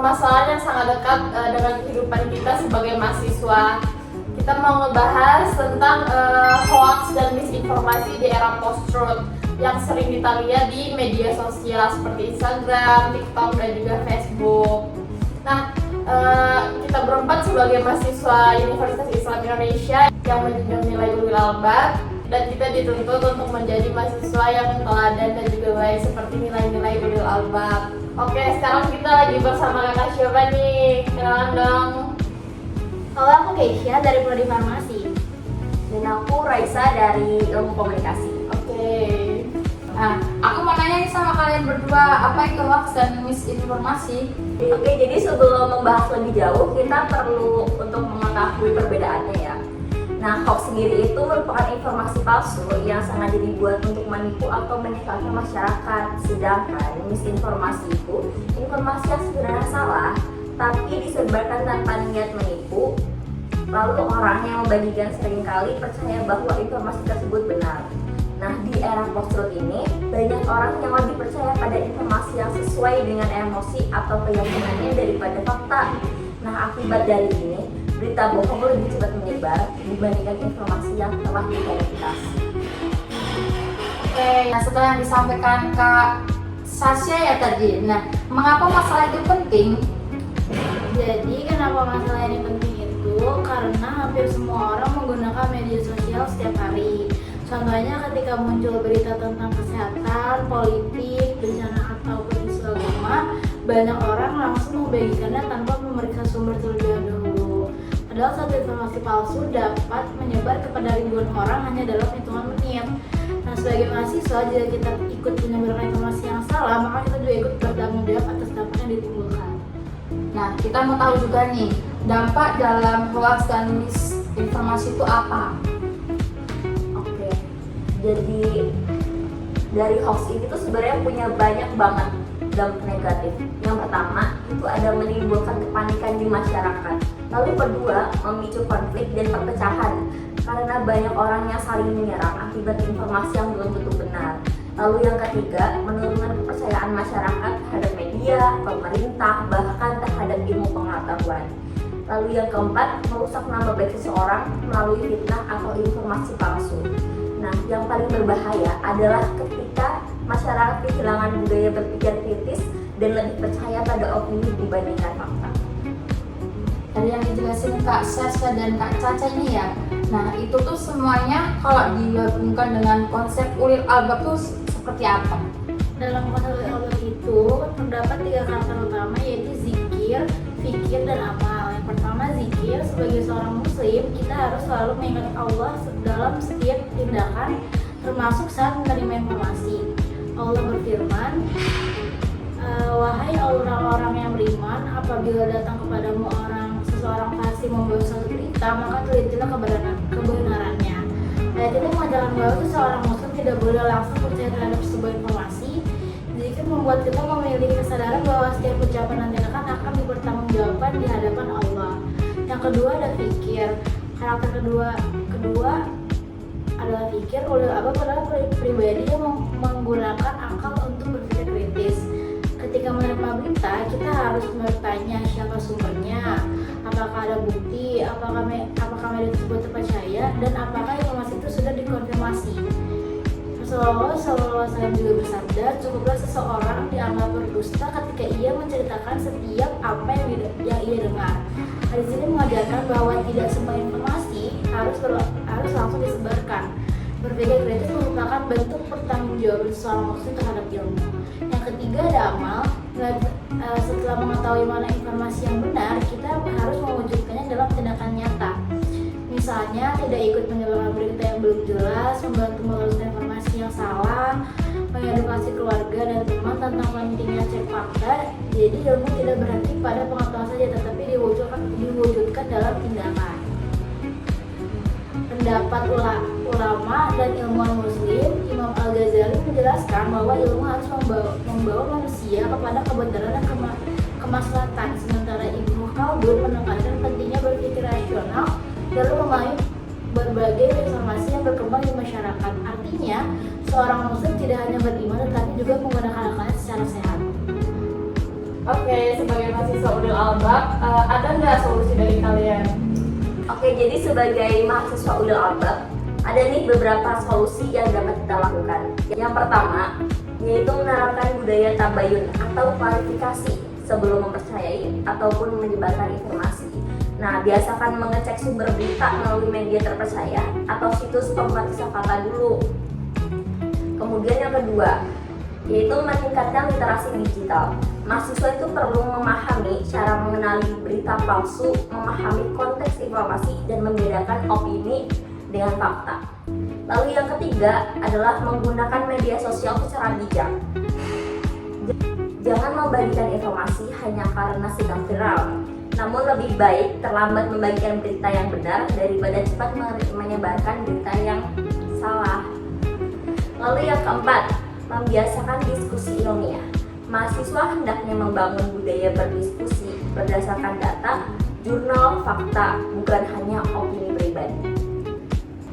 permasalahan yang sangat dekat dengan kehidupan kita sebagai mahasiswa. Kita mau ngebahas tentang hoax dan misinformasi di era post-truth yang sering kita lihat di media sosial seperti Instagram, TikTok, dan juga Facebook. Nah, kita berempat sebagai mahasiswa Universitas Islam Indonesia yang menjunjung nilai ulil albab, dan kita dituntut untuk menjadi mahasiswa yang teladan dan juga baik seperti nilai-nilai ulil albab. Oke, sekarang kita lagi bersama kakak siapa nih? Kenalan dong. Halo, aku Keisha dari Prodi Farmasi. Dan aku Raisa dari Ilmu Komunikasi. Oke. Nah, aku mau nanya nih sama kalian berdua, apa itu hoax dan misinformasi? Oke, jadi sebelum membahas lebih jauh, kita perlu untuk mengetahui perbedaannya ya. Nah, hoax sendiri itu merupakan informasi palsu yang sengaja dibuat untuk menipu atau menyesatkan masyarakat. Sedangkan misinformasi itu informasi yang sebenarnya salah, tapi disebarkan tanpa niat menipu. Lalu orang yang membagikan seringkali percaya bahwa informasi tersebut benar. Nah, di era post-truth ini, banyak orang yang lebih percaya pada informasi yang sesuai dengan emosi atau keyakinannya daripada fakta. Nah, akibat dari ini, berita bohong lebih cepat menyebar dibandingkan informasi yang telah diverifikasi. Oke, nah setelah yang disampaikan Kak Sasha ya tadi, nah mengapa masalah itu penting? Jadi kenapa masalah ini penting itu karena hampir semua orang menggunakan media sosial setiap hari. Contohnya ketika muncul berita tentang kesehatan, politik, bencana ataupun isu agama, banyak orang langsung membagikannya tanpa memeriksa sumber terlebih dahulu. Padahal satu informasi palsu dapat menyebar kepada ribuan orang hanya dalam hitungan menit. Nah, sebagai mahasiswa, jika kita ikut menyebarkan informasi yang salah, maka kita juga ikut bertanggung jawab atas dampak yang ditimbulkan. Nah, kita mau tahu juga nih, dampak dalam hoax dan misinformasi itu apa? Oke, jadi dari hoax ini tuh sebenarnya punya banyak banget dampak negatif. Yang pertama itu ada menimbulkan kepanikan di masyarakat. Lalu kedua, memicu konflik dan perpecahan karena banyak orang yang saling menyerang akibat informasi yang belum tentu benar. Lalu yang ketiga, menurunkan kepercayaan masyarakat terhadap media, pemerintah, bahkan terhadap ilmu pengetahuan. Lalu yang keempat, merusak nama baik seseorang melalui fitnah atau informasi palsu. Nah, yang paling berbahaya adalah ketika masyarakat kehilangan budaya berpikir kritis dan lebih percaya pada opini dibandingkan fakta. Dari yang dijelasin Kak Sasha dan Kak Caca ini ya. Nah, itu tuh semuanya kalau digabungkan dengan konsep ulil albab tuh seperti apa? Dalam konsep ulil albab itu terdapat 3 karakter utama, yaitu zikir, fikir, dan amal. Yang pertama, zikir. Sebagai seorang muslim, kita harus selalu mengingat Allah dalam setiap tindakan, termasuk saat menerima informasi. Allah berfirman, wahai orang-orang yang beriman, apabila datang kepadamu seseorang fasik membawa suatu berita, maka telitilah kebenarannya. Ayat ini mengajarkan bahwa seorang muslim tidak boleh langsung percaya terhadap sebuah informasi. Zikir membuat kita memiliki kesadaran bahwa setiap ucapan dan tindakan akan dipertanggungjawabkan di hadapan Allah. Yang kedua ada fikir. Karakter kedua adalah fikir. Ulil albab adalah pribadi yang menggunakan akal untuk berpikir kritis. Ketika menerima berita, kita harus bertanya siapa sumbernya, apakah ada bukti, apakah media tersebut terpercaya, dan apakah informasi itu sudah dikonfirmasi. Rasulullah SAW juga bersabda, cukuplah seseorang dianggap berdusta ketika ia menceritakan setiap apa yang ia dengar. Hadis ini mengajarkan bahwa tidak semua informasi harus langsung disebarkan. Berpikir kritis merupakan bentuk pertanggungjawaban seorang muslim terhadap ilmu. Yang ketiga ada amal. Setelah mengetahui mana informasi yang benar, kita harus mewujudkannya dalam tindakan nyata. Misalnya, tidak ikut menyebarkan berita yang belum jelas, membantu meluruskan informasi yang salah, mengedukasi keluarga dan teman tentang pentingnya cek fakta. Jadi ilmu tidak berhenti pada pengetahuan saja, tetapi diwujudkan dalam tindakan. Pendapat ulama dan ilmuwan muslim, Imam Al-Ghazali menjelaskan bahwa ilmu harus membawa manusia kepada kebenaran dan kemaslahatan, sementara Ibnu Khaldun menekankan pentingnya berpikir rasional dalam memahami berbagai informasi yang berkembang di masyarakat. Artinya, seorang muslim tidak hanya beriman tetapi juga menggunakan akalnya secara sehat. Oke, sebagai mahasiswa Ulil Albab, ada nggak solusi dari kalian? Oke, jadi sebagai mahasiswa Ulil Albab, ada nih beberapa solusi yang dapat kita lakukan. Yang pertama, yaitu menerapkan budaya tabayun atau klarifikasi sebelum mempercayai ataupun menyebarkan informasi. Nah, biasakan mengecek sumber berita melalui media terpercaya atau situs pemeriksa fakta dulu. Kemudian yang kedua, yaitu meningkatkan literasi digital. Mahasiswa itu perlu memahami cara mengenali berita palsu, memahami konteks informasi, dan membedakan opini dengan fakta. Lalu yang ketiga adalah menggunakan media sosial secara bijak. Jangan membagikan informasi hanya karena sedang viral, namun lebih baik terlambat membagikan berita yang benar daripada cepat menyebarkan berita yang salah. Lalu yang keempat, membiasakan diskusi ilmiah. Mahasiswa hendaknya membangun budaya berdiskusi berdasarkan data, jurnal, fakta, bukan hanya opini pribadi.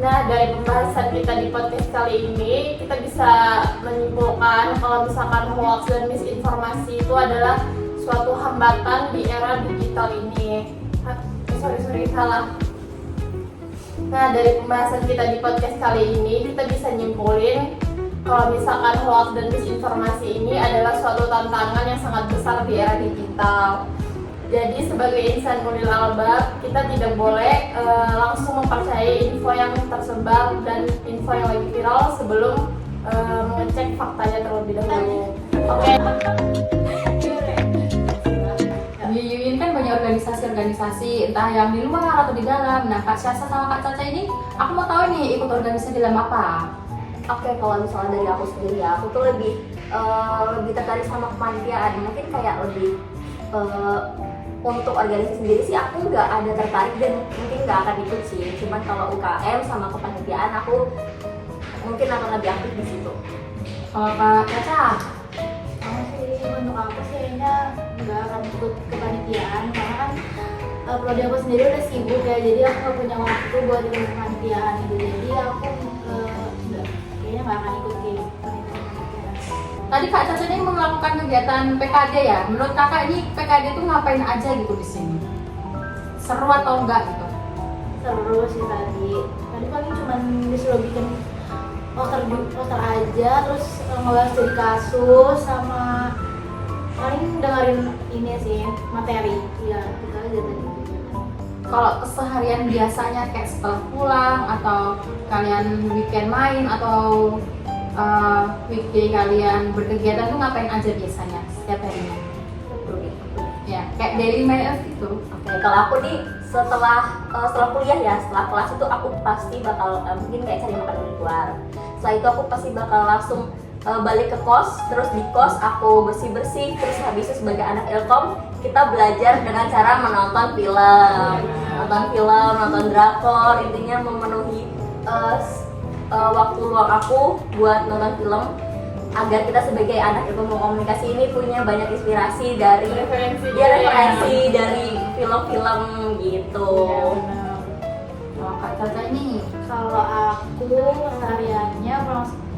Nah, dari pembahasan kita di podcast kali ini, kita bisa menyimpulkan kalau misalkan hoax dan misinformasi itu adalah suatu hambatan di era digital ini. Salah. Nah, dari pembahasan kita di podcast kali ini, kita bisa nyimpulin kalau misalkan hoax dan misinformasi ini adalah suatu tantangan yang sangat besar di era digital. Jadi sebagai insan Ulil Albab, kita tidak boleh langsung mempercayai info yang tersebar dan info yang lagi viral sebelum mengecek faktanya terlebih dahulu. Oke. Di UIN kan banyak organisasi-organisasi, entah yang di luar atau di dalam. Nah, Kak Syasa sama Kak Caca ini, aku mau tahu nih ikut organisasi di dalam apa? Oke, kalau misalnya dari aku sendiri ya, aku tuh lebih tertarik sama kepanitiaan. Mungkin kayak lebih untuk organisasi sendiri sih aku nggak ada tertarik dan mungkin nggak akan ikut sih. Cuman kalau UKM sama kepanitiaan aku mungkin akan lebih aktif di situ. Kalau Kak Caca? Aku sih, untuk aku sih kayaknya nggak akan ikut kepanitiaan karena kan prodi aku sendiri udah sibuk ya, jadi aku nggak punya waktu buat ikut kepanitiaan gitu. Jadi aku kayaknya nggak akan ikut ke kepanitiaan. Tadi Kak Caca ini melakukan kegiatan PKD ya. Menurut Kakak ini PKD itu ngapain aja gitu di sini? Seru atau enggak gitu? Seru sih tadi paling cuman disuruh bikin poster aja, terus ngebahas dari kasus sama paling dengerin ini sih materi. Ya itu aja tadi. Kalau keseharian biasanya kayak setelah pulang atau kalian weekend main atau weekday kalian berkegiatan tuh ngapain aja biasanya setiap harinya? Ya, kayak daily life gitu. Oke, kalau aku nih setelah kuliah ya, setelah kelas itu aku pasti bakal mungkin kayak cari makan di luar. Setelah itu aku pasti bakal langsung balik ke kos, terus di kos aku bersih-bersih, terus habis itu sebagai anak Ilkom kita belajar dengan cara menonton film, nonton drakor, intinya memenuhi waktu luang aku buat nonton film agar kita sebagai anak ilmu komunikasi ini punya banyak inspirasi dari referensi dari film-film gitu. Kalau Kak Caca ini, Kalau aku kesehariannya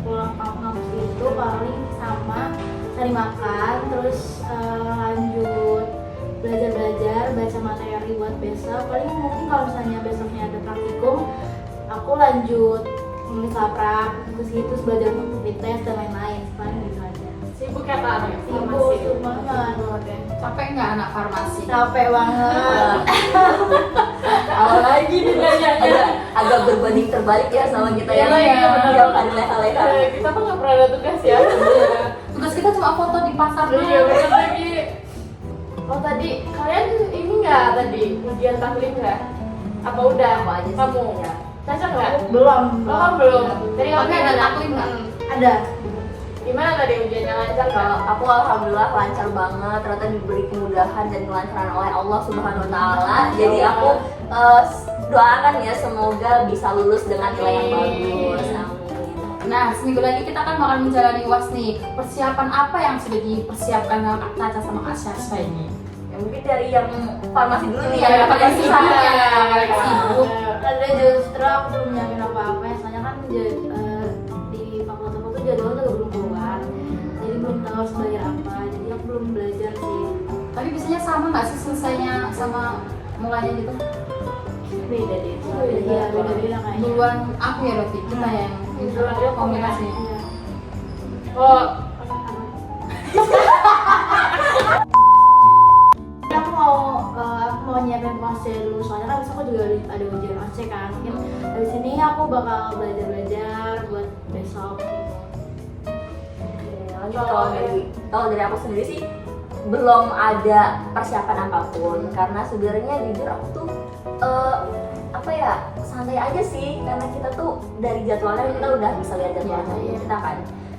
pulang kampus itu paling sama cari makan, terus lanjut belajar baca materi buat besok. Paling mungkin kalau misalnya besoknya ada praktikum, aku lanjut nulis laprak, terus belajar untuk tes dan lain-lain. Paling gitu aja. Sibuk ya Kak? Sibuk banget. capek nggak anak farmasi? Capek banget. Awal lagi nih nanyanya. agak berbanding terbalik ya sama kita yang benar. tiap hari leha-leha. Kita kan nggak pernah ada tugas ya. Tugas kita cuma foto di pasar doang. Iya benar lagi. Oh tadi kalian ini nggak tadi ujian taklim nggak? Apa udah? Apa aja sih? Kamu? Ya. Caca nggak? Belum. Oh kamu belum. Tadi kamu Tapi ada taklim nggak? Ada. Gimana tadi ujiannya lancar nggak? Kalau aku alhamdulillah lancar banget, ternyata diberi kemudahan dan kelancaran oleh Allah Subhanahu wa taala. Jadi aku doakan ya semoga bisa lulus dengan nilai yang bagus. Amin. Nah, seminggu lagi kita kan bakal menjalani UAS nih. Persiapan apa yang sudah dipersiapkan sama Kak Caca sama Kak Syasha ini? Ya, mungkin dari yang farmasi dulu nih Iya, ya. paling Farmasi. sibuk ya, sibuk. Ada justru aku belum nyiapin apa-apa ya, soalnya kan di fakultas aku tuh jadwalnya juga belum keluar, jadi belum tahu harus belajar apa, jadi aku belum belajar sih. sama nggak sih selesainya sama mulanya gitu? Beda deh. Beda. Iya, beda-beda kayaknya. Duluan aku ya berarti kita yang Duluan dia komunikasi. Iya. Oh, Aku mau nyiapin pose dulu soalnya kan besok aku juga ada ujian AC kan. Mungkin dari sini aku bakal belajar buat besok. Lanjut kalau dari aku sendiri sih belum ada persiapan apapun karena sebenarnya jujur aku tuh apa ya santai aja sih karena kita tuh dari jadwalnya kita udah bisa lihat jadwalnya kita kan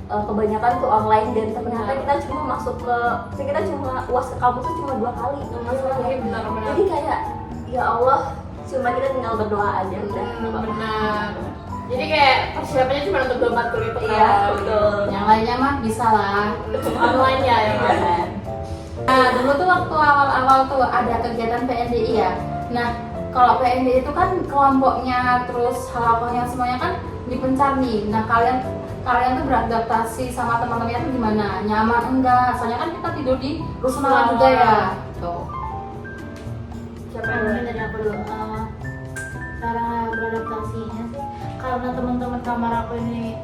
kebanyakan tuh online dan ternyata kita cuma masuk kita cuma UAS ke kampus tuh cuma 2 kali benar-benar. jadi kayak ya Allah cuma kita tinggal berdoa aja udah Benar. Jadi kayak persiapannya cuma untuk 2 matkul itu kan. iya betul Yang lainnya mah bisa lah. Online ya yang mana? Nah, dulu tuh waktu awal-awal tuh ada kegiatan PNDI ya. Nah, kalau PNDI itu kan kelompoknya terus halakohnya semuanya kan dipencar nih. Nah, kalian tuh beradaptasi sama teman-temannya tuh gimana? Nyaman enggak? Soalnya kan kita tidur di rusunawa juga ya. Tuh. Siapa yang Mungkin dari aku dulu. Cara beradaptasinya sih karena teman-teman kamar aku ini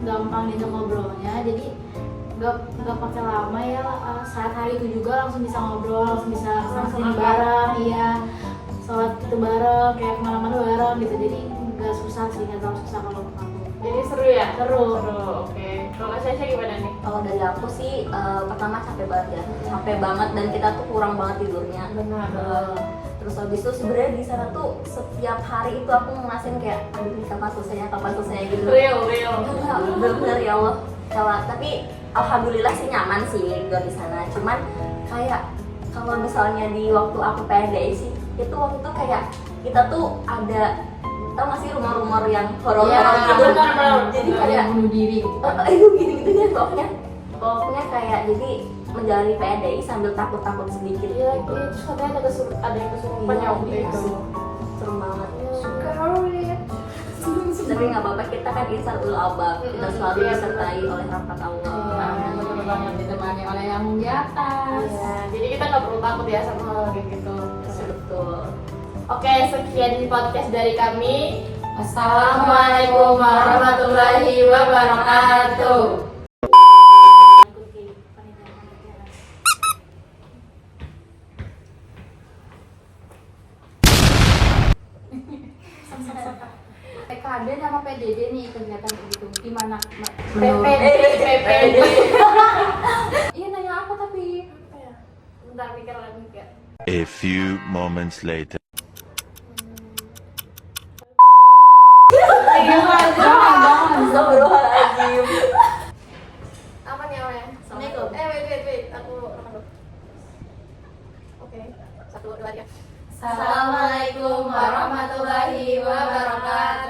gampang diajak ngobrolnya, jadi nggak pakai lama ya, saat hari itu juga langsung bisa ngobrol, langsung bisa ngasihin bareng, iya, sholat itu bareng, kayak kemana-mana bareng gitu, jadi nggak susah sih, nggak terlalu susah kalau menurut aku. Jadi seru ya? Seru. Oke. Kalau saya gimana nih? kalau dari aku sih pertama capek banget ya capek banget dan kita tuh kurang banget tidurnya Benar. terus habis itu sebenarnya di sana tuh setiap hari itu aku ngerasain kayak aduh ini kapan selesainya gitu Real. bener ya Allah tapi alhamdulillah sih nyaman sih tidur di sana cuman kayak kalau misalnya di waktu aku PNDI sih itu waktu itu kayak kita tuh ada tau gak sih rumor-rumor yang horor gitu benar. jadi Ada kayak yang bunuh diri gitu. itu gitu-gitu deh pokoknya kayak jadi menjalani PNDI sambil takut-takut sedikit Iya, terus katanya ada yang kesurupan ya waktu Iya, itu. serem banget Scary. tapi nggak apa-apa kita kan insan ul albab kita selalu Iya, disertai oleh rahmat Allah Amin, betul banget ditemani oleh yang di atas. Iya, jadi kita nggak perlu takut ya sama hal kayak gitu. betul Oke, sekian podcast dari kami. Assalamualaikum warahmatullahi wabarakatuh. Ikut kehidupan PKD sama PDD nih kegiatan gitu gimana? PPD. Iya nanya aku tapi Bentar mikir lagi ya. A few moments later. jangan. Astagfirullahaladzim Apa nih awalnya? Assalamualaikum. Wait. Aku rekam dulu. Oke. 1, 2, 3. Assalamualaikum warahmatullahi wabarakatuh.